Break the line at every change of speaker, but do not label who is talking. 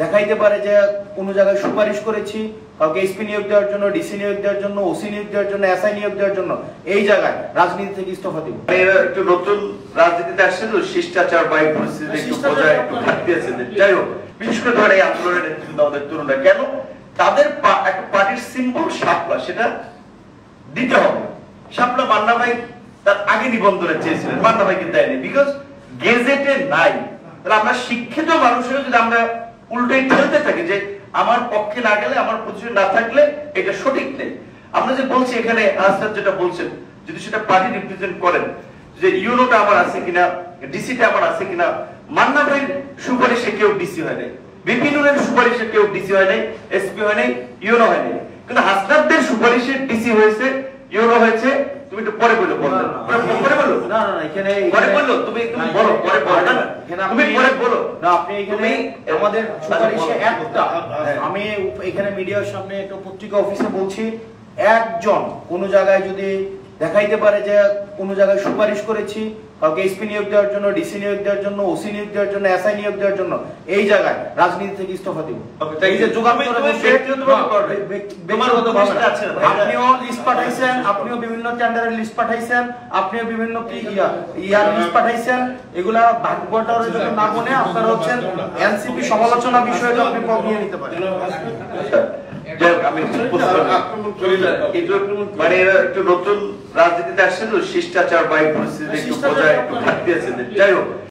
দেখাইতে পারে যে কোনো জায়গায় সুপারিশ করেছি, কাউকে এসপি নিয়োগ দেওয়ার জন্য, ডিসি নিয়োগ দেওয়ার জন্য, ওসি নিয়োগ দেওয়ার জন্য, এসআই নিয়োগ দেওয়ার জন্য, এই জায়গায় রাজনীতি থেকে ইস্তফা দিব।
এরা একটু নতুন রাজনীতিতে আসছে তো, শিষ্টাচার বা পরিস্থিতি একটু বোঝায় একটু ঘাটতি আছে। যাই হোক, বিশেষ করে ধরে এই আন্দোলনের নেতৃত্ব আমাদের তরুণরা কেন তাদের একটা পার্টির সিম্বল শাপলা, সেটা দিতে হবে। শাপলা মান্না ভাই তার আগে নিবন্ধনে চেয়েছিলেন, মান্না ভাইকে দেয়নি, বিকজ গেজেটে নাই। তাহলে আমরা শিক্ষিত মানুষের যদি আমরা উল্টোই ঠেলতে থাকি যে আমার পক্ষে না গেলে, আমার পজিশন না থাকলে এটা সঠিক নেই। আমরা যে বলছি এখানে আজকে যেটা বলছেন, যদি সেটা পার্টি রিপ্রেজেন্ট করেন যে ইউনোটা আমার আছে কিনা, ডিসিটা আমার আছে কিনা, মান্না ভাইয়ের সুপারিশে কেউ ডিসি হয় নাই, বিপিনুরের সুপারিশে কেউ ডিসি হয় নাই, এসপি হয় নাই, ইউনো হয় নাই, কিন্তু হাসনাতদের সুপারিশে ডিসি হয়েছে, ইউনো হয়েছে। তুমি একটু পরে বলো, পরে বলো।
না না, এখানে
পরে বলো, তুমি বলো, পরে বলো না, তুমি পরে বলো
না। আপনি এখানে আমাদের সুপারিশে একটা, আমি এখানে মিডিয়ার সামনে একটা পত্রিকা অফিসে বলছি, একজন কোন জায়গায় যদি দেখাইতে পারে যে কোন জায়গায় সুপারিশ করেছি, কাউকে এসপি নিয়োগ দেওয়ার জন্য, ডিসি নিয়োগ দেওয়ার জন্য, ওসি নিয়োগ দেওয়ার জন্য, এসআই নিয়োগ দেওয়ার জন্য, এই জায়গায় রাজনীতি থেকে ইস্তফা দিব। এই যে আপনিও লিস্ট পাঠাইছেন, আপনিও বিভিন্ন টেন্ডারের লিস্ট পাঠাইছেন, আপনিও বিভিন্ন কি ইয়ার লিস্ট পাঠাইছেন, এগুলা ভাগ্যটার জন্য না মনে আপনারা হচ্ছেন এনসিপি সমালোচনা বিষয়টা আপনি নিয়ে নিতে পারেন।
মানে এরা একটু নতুন রাজনীতিতে আসছে তো, শিষ্টাচার বা পরিস্থিতি একটু বোঝায় একটু ঘাটতি আছে। যাই হোক,